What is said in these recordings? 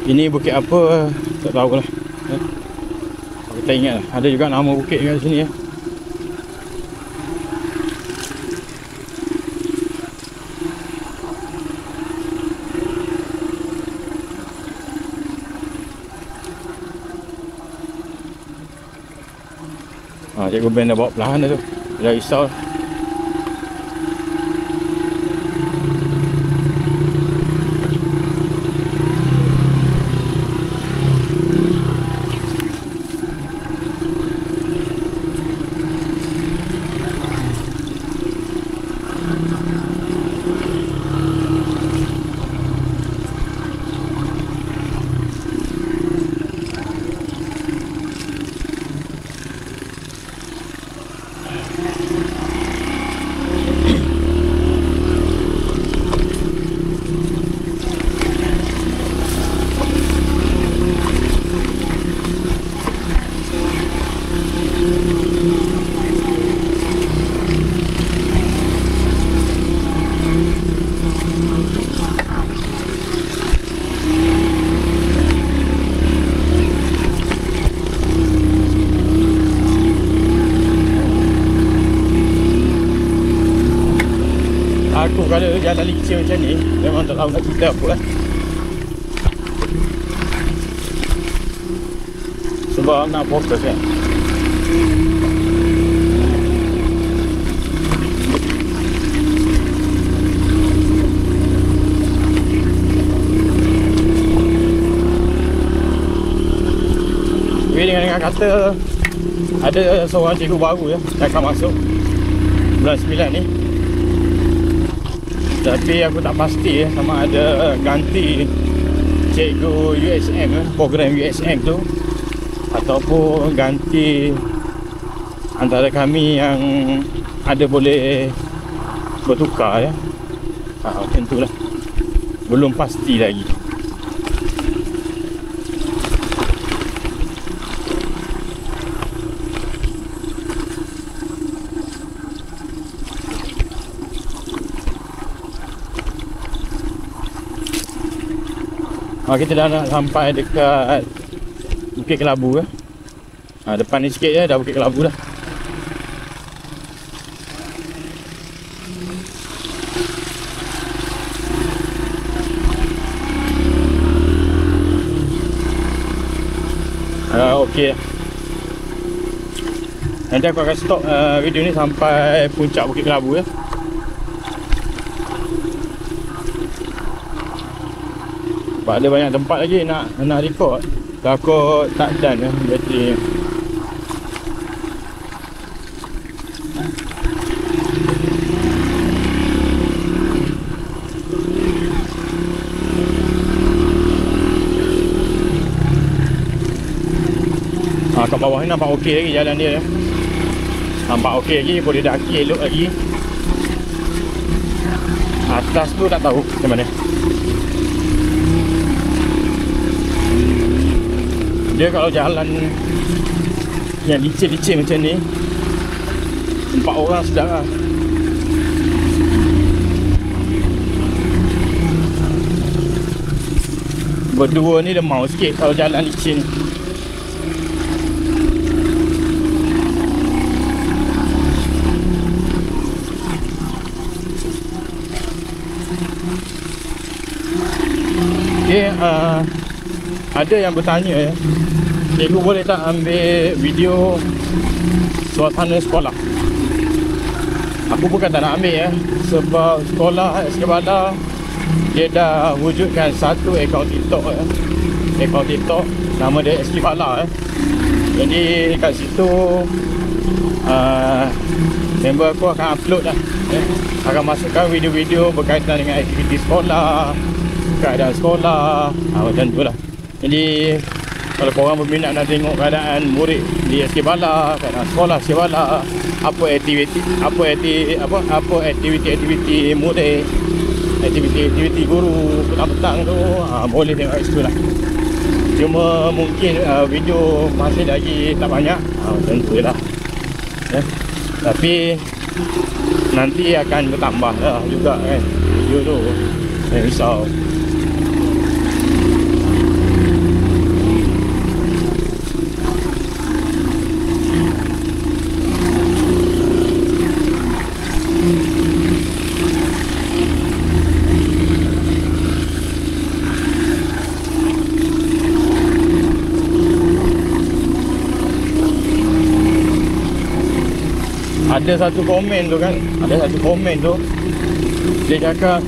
Ini bukit apa tak tahulah. Kita ingat lah, ada juga nama bukit kat sini ya. Cikgu Ben dah bawa perlahan dah tu. Dah risau. Aku kalau jalan licin macam ni memang tak tahu nak cerita apa lah. Sebab nak fokus kan. Tapi dengan kata ada seorang cikgu baru ya yang akan masuk bulan 9 ni. Tapi aku tak pasti sama ada ganti cikgu USM program USM tu ataupun ganti antara kami yang ada boleh bertukar ya. Macam tu lah. Belum pasti lagi. Kita dah nak sampai dekat Bukit Kelabu ya. Depan ni sikit je dah Bukit Kelabu dah. Okey. Nanti aku akan stop video ni sampai puncak Bukit Kelabu ya. Ada banyak tempat lagi nak record. Takut tak done ya bateri. Kat bawah ni nampak okey lagi jalan dia ya. Nampak okey lagi, boleh daki elok lagi. Atas tu tak tahu macam mana. Dia kalau jalan yang licin-licin macam ni 4 orang sedap lah. Berdua ni lemau sikit kalau jalan licin. Okay, ada yang bertanya ya, cikgu boleh tak ambil video suasana sekolah? Aku bukan tak nak ambil ya, sebab sekolah SK Balar dia dah wujudkan satu akaun TikTok ya. Akaun TikTok nama dia SK Balar ya. Jadi kat situ member aku akan upload lah ya. Akan masukkan video-video berkaitan dengan aktiviti sekolah, keadaan sekolah, macam tu lah. Jadi kalau korang berminat nak tengok keadaan murid di SK Balar, keadaan sekolah SK Balar, apa aktiviti murid, aktiviti guru petang-petang tu, boleh tengok kat situ lah. Cuma mungkin video masih lagi tak banyak, macam tu lah ya. Tapi nanti akan bertambah lah juga kan video tu. Jangan risau. ada satu komen tu kan, dia cakap,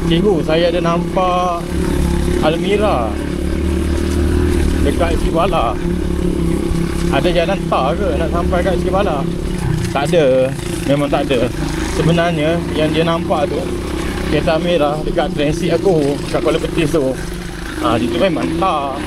cikgu, saya ada nampak Almira dekat Skibala. Ada jalan tar ke nak sampai kat Skibala? Tak ada, memang tak ada. Sebenarnya yang dia nampak tu kereta Almira dekat transit aku kat Kuala Petis tu. Itu memang tar.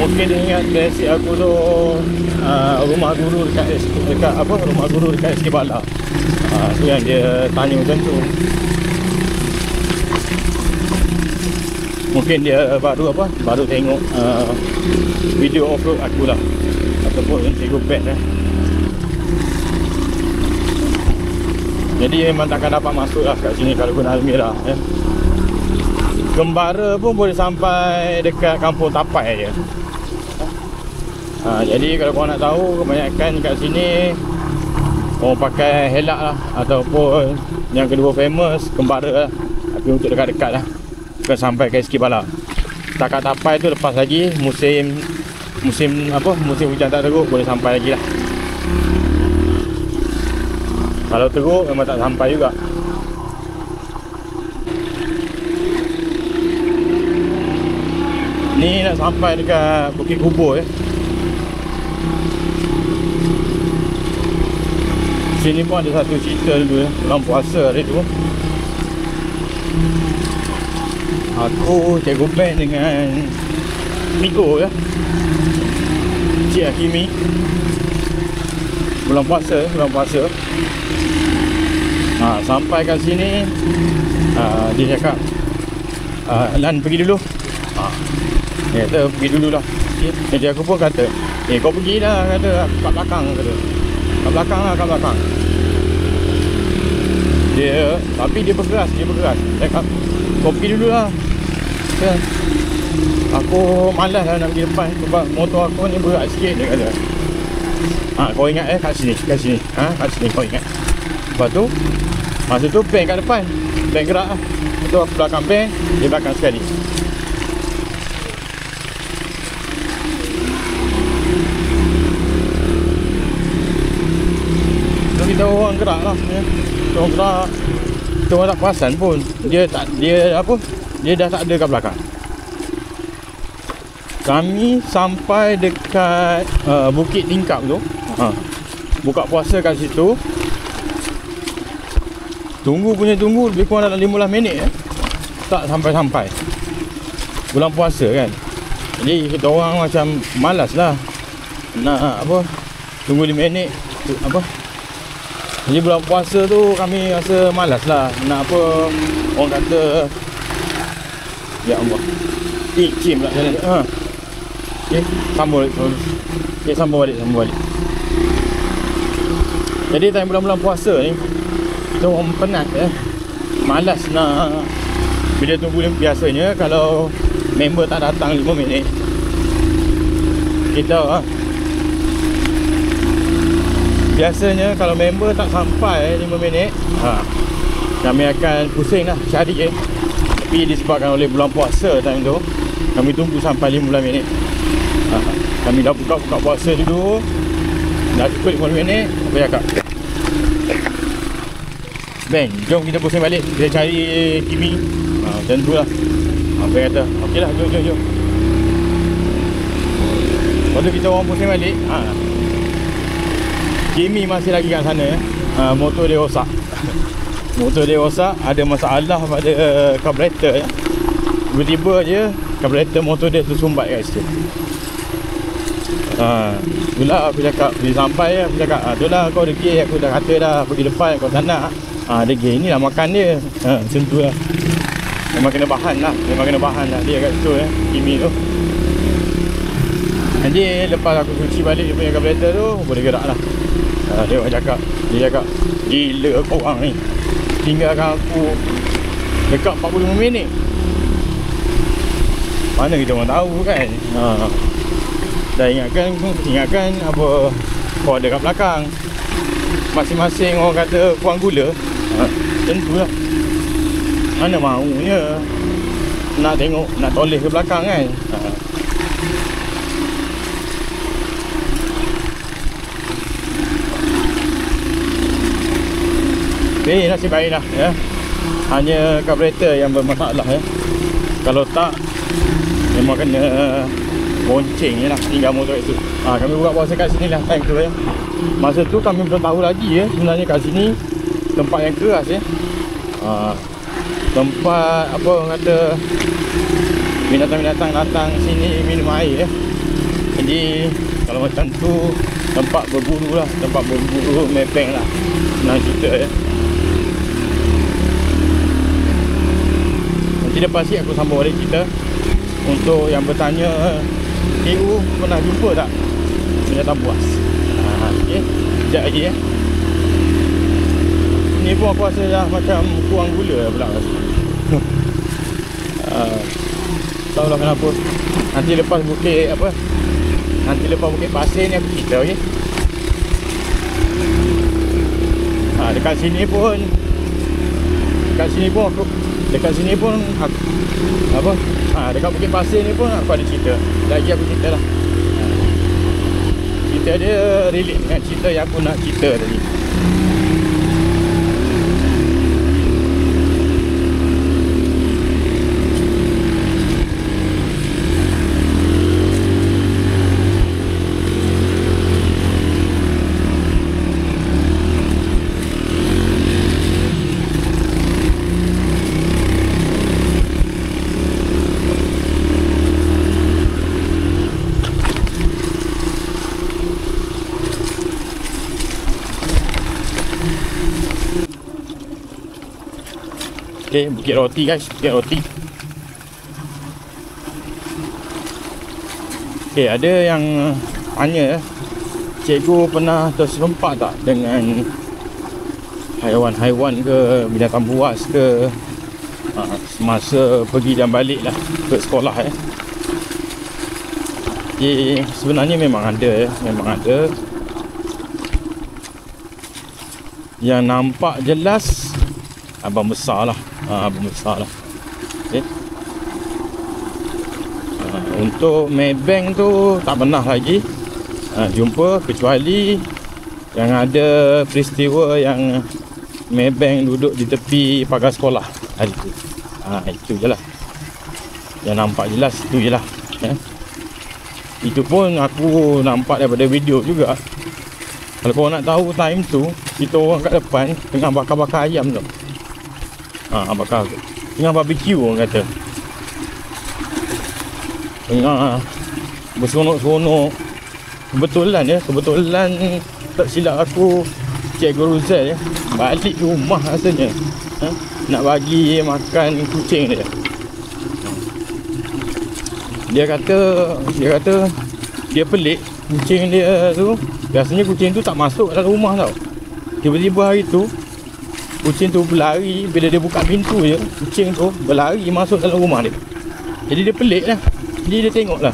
Mungkin dia ingat transit aku tu rumah guru dekat rumah guru dekat Skibala. Tu yang dia tanya macam tu. Mungkin dia baru tengok video off-road aku lah, ataupun cikgu Ben lah. Jadi memang takkan dapat masuk lah kat sini kalau guna Almira. Gembara pun boleh sampai dekat kampung Tapai je. Jadi kalau korang nak tahu, kebanyakan kat sini orang pakai helak lah, ataupun yang kedua famous Gembara lah, tapi untuk dekat-dekat lah, bukan sampai ke Skibala. Takat Tapai tu lepas lagi musim hujan tak teruk, boleh sampai lagi lah. Kalau teruk memang tak sampai juga. Ni nak sampai dekat Bukit Kubur Sini pun ada satu cerita dulu bulan puasa hari tu. Aku, Cikgu Ben dengan Migo Cik Hakimi, bulan puasa. Sampai kat sini, dia cakap, Lan pergi dulu. Dia kata pergi dulu lah. Jadi aku pun kata, kau pergi dah, kata kat belakang, kata kat belakang. Tapi dia berkeras. Dia cakap, kau pergi dulu lah. Aku malas lah nak pergi depan sebab motor aku ni berat sikit, dia kata. Kau ingat kat sini. Kat sini kau ingat. Lepas tu, masa tu bank kat depan, bank gerak lah. Lepas tu aku belakang bank, dia belakang sekali. So kita orang gerak lah orang gerak, kita orang tak perasan pun dia dah tak ada kat belakang. Kami sampai dekat Bukit Tingkap tu, buka puasa kat situ. Tunggu lebih kurang dalam 15 minit tak sampai-sampai. Bulan puasa kan, jadi kita orang macam malas lah nak tunggu 5 minit Jadi bulan puasa tu kami rasa malas lah nak orang kata, ya Allah, cim pula jalan. Sambung balik. Jadi time bulan-bulan puasa ni kita orang penat malas nak. Bila tunggu, biasanya kalau member tak datang 5 minit, kita biasanya kalau member tak sampai 5 minit, kami akan pusing lah cari Tapi disebabkan oleh bulan puasa time tu, kami tunggu sampai 15 minit. Kami dah buka puasa dulu, dah cukup 15 minit. Apa cakap, Ben, jom kita pusing balik, kita cari Kimi. Macam tu lah. Apa kata, okey lah, jom. Lepas tu kita orang pusing balik, Kimi masih lagi kat sana. Motor dia rosak. Ada masalah pada carburetor. Tiba-tiba je carburetor motor dia tersumbat kat situ. Itulah aku cakap, bila sampai aku cakap, itulah kau degil, aku dah kata dah pergi depan, kau tak nak. Degil, inilah makan dia. Macam tu lah. Memang kena bahan lah dia kat situ Kimi tu. Jadi lepas aku cuci balik dia punya carburetor tu, boleh gerak lah. Dia cakap, gila korang ni, tinggalkan aku dekat 45 minit. Mana kita orang tahu kan. Dah ingatkan apa kau ada kat belakang. Masing-masing orang kata kurang gula. Tentulah. Mana maunya nak tengok, nak toleh ke belakang kan. Okey, nasib baiklah ya. Hanya karburator yang bermasalah ya. Kalau tak memang kena bonceng je lah tinggal motor itu. Kami buat puasa kat sini lah time tu ya. Masa tu kami belum tahu lagi ya, sebenarnya kat sini tempat yang keras ya. Tempat apa orang kata, binatang-binatang datang sini minum air ya. Jadi kalau macam tu tempat berburu lah, tempat berburu mepeng lah, senang cerita ya. Nanti lepas ni aku sambung balik cerita. Untuk yang bertanya, KU pernah jumpa tak binatang buas? Okay, sekejap lagi ya. Ni pun aku rasa dah macam kurang gula pula rasa. Tahu lah kenapa. Nanti lepas bukit apa, nanti lepas bukit pasir ni aku cerita, okey. Dekat sini pun aku apa, dekat bukit pasir ni pun aku ada cerita. Lagi aku cerita lah. Cerita dia relate dengan cerita yang aku nak cerita tadi. Okay, Bukit Roti guys, Bukit Roti. Okay, ada yang tanya, cikgu pernah terserempak tak dengan haiwan-haiwan ke, binatang buas ke, semasa pergi dan balik lah ke sekolah ya. Okay, sebenarnya memang ada ya, memang ada. Yang nampak jelas abang besar lah. Abang besar lah. Okay. Untuk Maybank tu tak pernah lagi jumpa, kecuali yang ada peristiwa yang Maybank duduk di tepi pagar sekolah hari tu. Itu je lah yang nampak jelas, itu je lah ya. Itu pun aku nampak daripada video juga. Kalau korang nak tahu time tu, kita orang kat depan tengah bakar-bakar ayam tu. Bakar tengah barbecue orang kata. Tengah berseronok-seronok. Kebetulan tak silap aku, Cikgu Ruzal ya, balik rumah rasanya nak bagi makan kucing dia. Dia kata dia pelik kucing dia tu. Biasanya kucing tu tak masuk dalam rumah tau. Tiba-tiba hari tu kucing tu berlari. Bila dia buka pintu je, kucing tu berlari masuk dalam rumah dia. Jadi dia pelik lah. Jadi dia tengok lah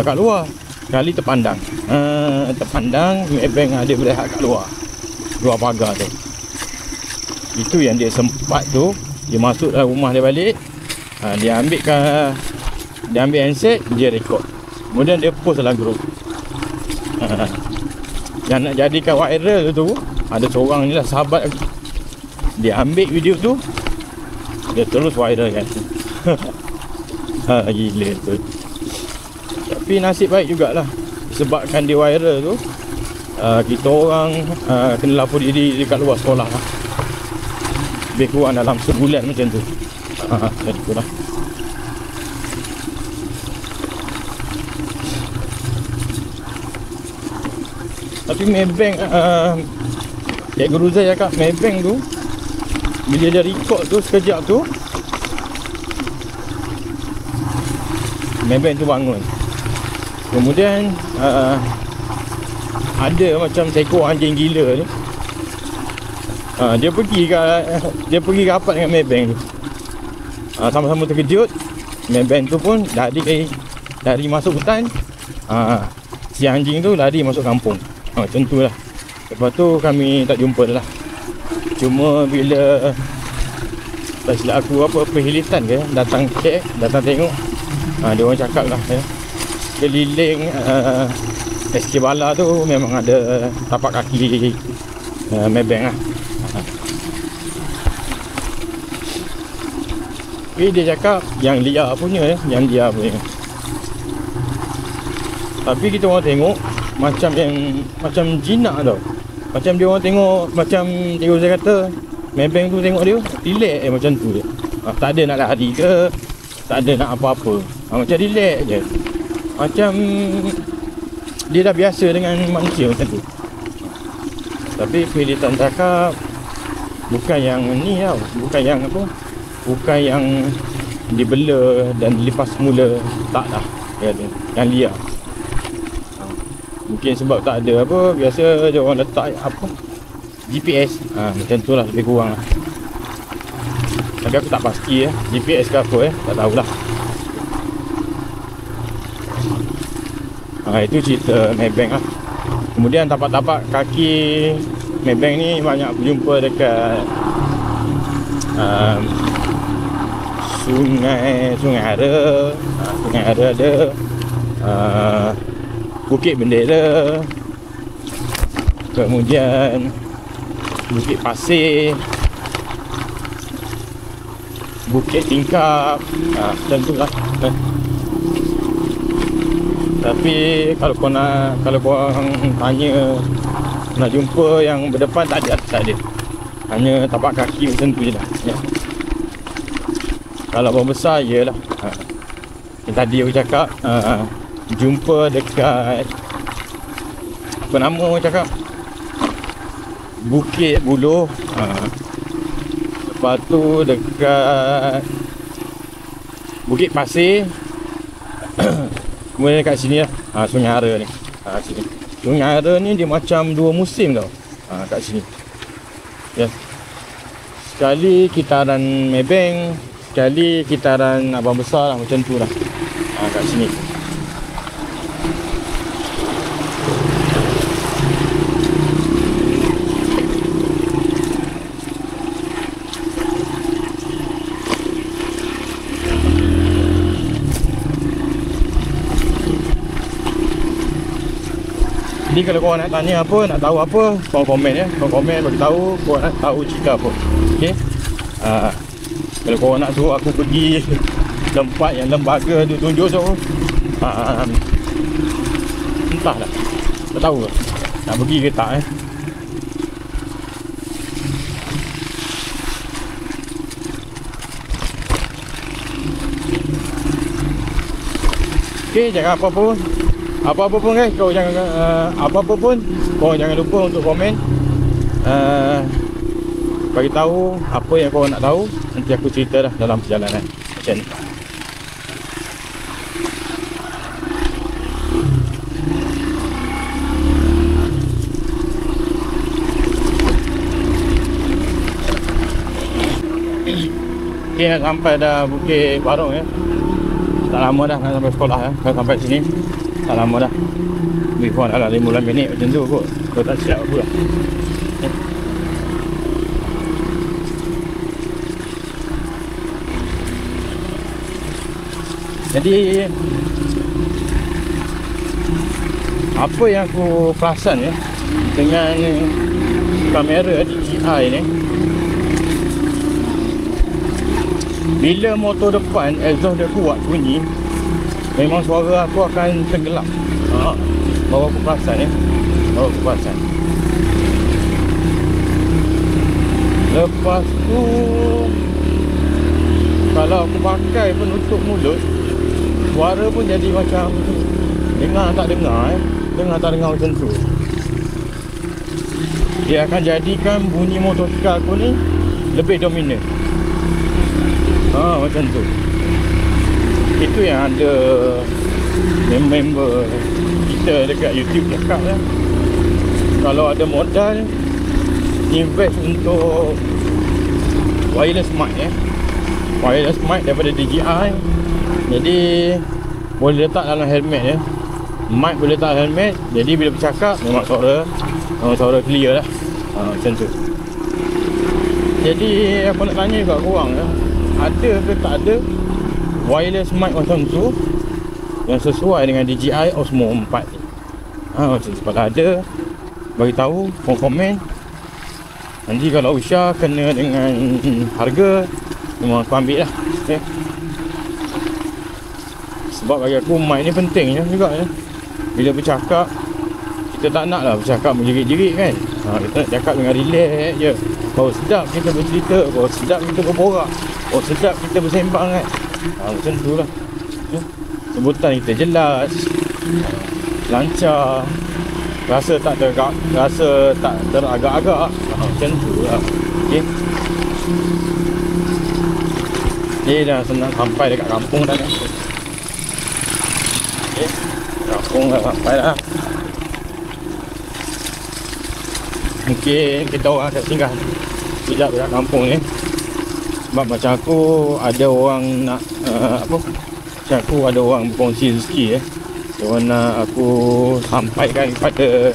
kat luar. Kali terpandang Maybank ada berehat kat luar pagar tu. Itu yang dia sempat tu. Dia masuk dalam rumah dia balik. Dia ambil handset, dia rekod. Kemudian dia post dalam grup. Yang nak jadikan viral tu, ada seorang ni lah, sahabat aku. Dia ambil video tu, dia terus viral kan. Gila tu. Tapi nasib baik jugalah, sebabkan dia viral tu, kita orang kena lapor diri dekat luar sekolah lah. Lebih kurang dalam sebulan macam tu. Macam tu lah. Tapi Maybank, Cikgu Ruzal cakap Maybank tu, bila dia record tu sekejap tu, Maybank tu bangun. Kemudian ada macam seekor anjing gila ni, dia pergi rapat dengan Maybank tu. Sama-sama terkejut. Maybank tu pun lari masuk hutan. Si anjing tu lari masuk kampung. Macam tu lah. Lepas tu kami tak jumpa dah lah. Cuma bila tak silap aku apa perhilitan ke, datang check, datang tengok, dia orang cakap lah ya, keliling SK Bala tu memang ada tapak kaki Maybank lah. Dia cakap yang liar punya, yang liar punya. Tapi kita orang tengok macam jinak tau. Macam dia orang tengok, macam dia saya kata Maybank tu tengok dia relax macam tu je. Tak ada nak lari ke, tak ada nak apa-apa. Macam relax je. Macam dia dah biasa dengan manusia macam tu. Tapi pilih Tan cakap bukan yang ni tau, bukan yang apa, bukan yang dibela dan dilepas semula. Tak dah, yang liar. Mungkin sebab tak ada apa, biasa dia orang letak apa, GPS. Macam tu lah, lebih kurang lah. Tapi aku tak pasti GPS ke apa tak tahulah. Itu cerita Maybank lah. Kemudian tapak-tapak kaki Maybank ni banyak berjumpa dekat Sungai Ara. Sungai Ara ada, Bukit Bendera, kemudian Bukit Pasir, Bukit Tingkap, tentulah. Tapi kalau korang tanya nak jumpa yang berdepan, tak ada. Hanya tapak kaki macam tu je lah, ya. Kalau orang besar, yelah. Tadi aku cakap jumpa dekat apa nama orang cakap, Bukit Buluh. Lepas tu dekat Bukit Pasir. Kemudian dekat sini lah, Sungai Ara ni. Sini. Sungai Ara ni dia macam dua musim tau. Kat sini. Ya. Sekali kitaran Maybank, sekali kitaran Abang Besar lah, macam tu lah. Kat sini. Jadi kalau korang nak tanya apa, nak tahu apa, korang komen ya. Korang komen bagi tahu korang nak tahu cerita apa. Okey. Kalau korang nak suruh aku pergi tempat yang lembaga tu tunjuk tu, entahlah. Tak tahu ke nak pergi ke tak Okey, jangan apa-apa pun guys, kau jangan apa-apa pun kau jangan lupa untuk komen, bagi tahu apa yang kau nak tahu. Nanti aku cerita dah dalam perjalanan macam ni. Okay, nak sampai dah Bukit Barong ya. Tak lama dah nak sampai sekolah ya. Kalau sampai sini tak lama dah. Lebih kurang dalam 15 minit macam tu kot. Kau tak siap pula. Jadi apa yang aku perasan ya dengan kamera DJI ni, bila motor depan exhaust dia kuat bunyi, memang suara aku akan tenggelam. Baru aku perasan ya. Baru aku perasan. Lepas tu kalau aku pakai penutup mulut, suara pun jadi macam dengar tak dengar dengar tak dengar macam tu. Dia akan jadikan bunyi motosikal aku ni lebih dominan. Macam tu. Itu yang ada member kita dekat YouTube cakap lah, kalau ada modal invest untuk wireless mic wireless mic daripada DJI. Jadi boleh letak dalam helmet mic boleh letak dalam helmet, jadi bila bercakap memang suara clear lah. Macam tu. Jadi aku nak tanya kat korang ada ke tak ada wireless mic macam tu yang sesuai dengan DJI Osmo 4 ni? Macam tu. Kalau ada, bagi tahu, komen. Nanti kalau Usha kena dengan harga, memang aku ambil lah. Okay. Sebab bagi aku mic ni penting juga ya. Bila bercakap, kita tak nak lah bercakap menjerit-jerit kan. Kita nak cakap dengan relax je. Baru sedap kita bercerita, baru sedap kita berborak, baru sedap kita bersembang kan. Macam tu lah. Sebutan kita jelas, lancar, rasa tak teragak-agak. Macam tu lah. Okay. Ni dah senang sampai dekat kampung dah kan. Okay. Kampung dah sampai dah. Mungkin kita orang akan singgah sekejap dekat kampung ni. Sebab macam aku ada orang nak macam aku ada orang berkongsi rezeki Diorang nak aku sampaikan kepada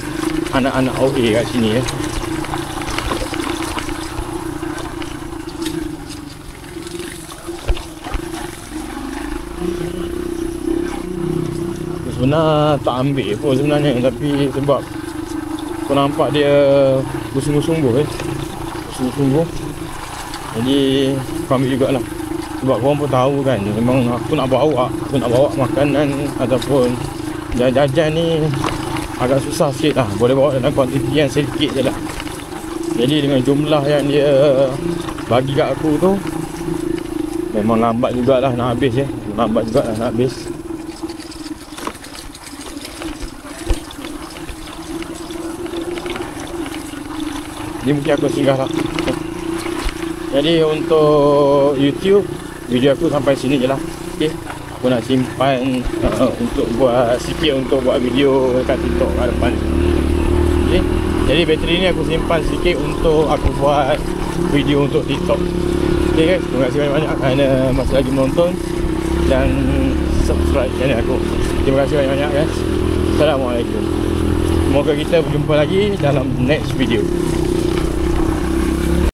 anak-anak OA kat sini Aku sebenarnya tak ambil pun sebenarnya, tapi sebab aku nampak dia bersungguh-sungguh bersungguh-sungguh. Jadi aku ambil jugalah. Sebab korang pun tahu kan, memang aku nak bawa makanan ataupun jajan ni agak susah sikit lah. Boleh bawa dalam kuantiti yang sedikit je lah. Jadi dengan jumlah yang dia bagi kat aku tu, memang lambat jugalah nak habis Lambat jugalah nak habis. Ni mungkin aku singgah lah. Jadi untuk YouTube, video aku sampai sini je lah. Okay. Aku nak simpan untuk buat video dekat TikTok kat depan. Okay. Jadi bateri ni aku simpan sikit untuk aku buat video untuk TikTok. Okay guys, terima kasih banyak-banyak kerana masih lagi menonton dan subscribe channel aku. Terima kasih banyak-banyak guys. Assalamualaikum. Semoga kita berjumpa lagi dalam next video.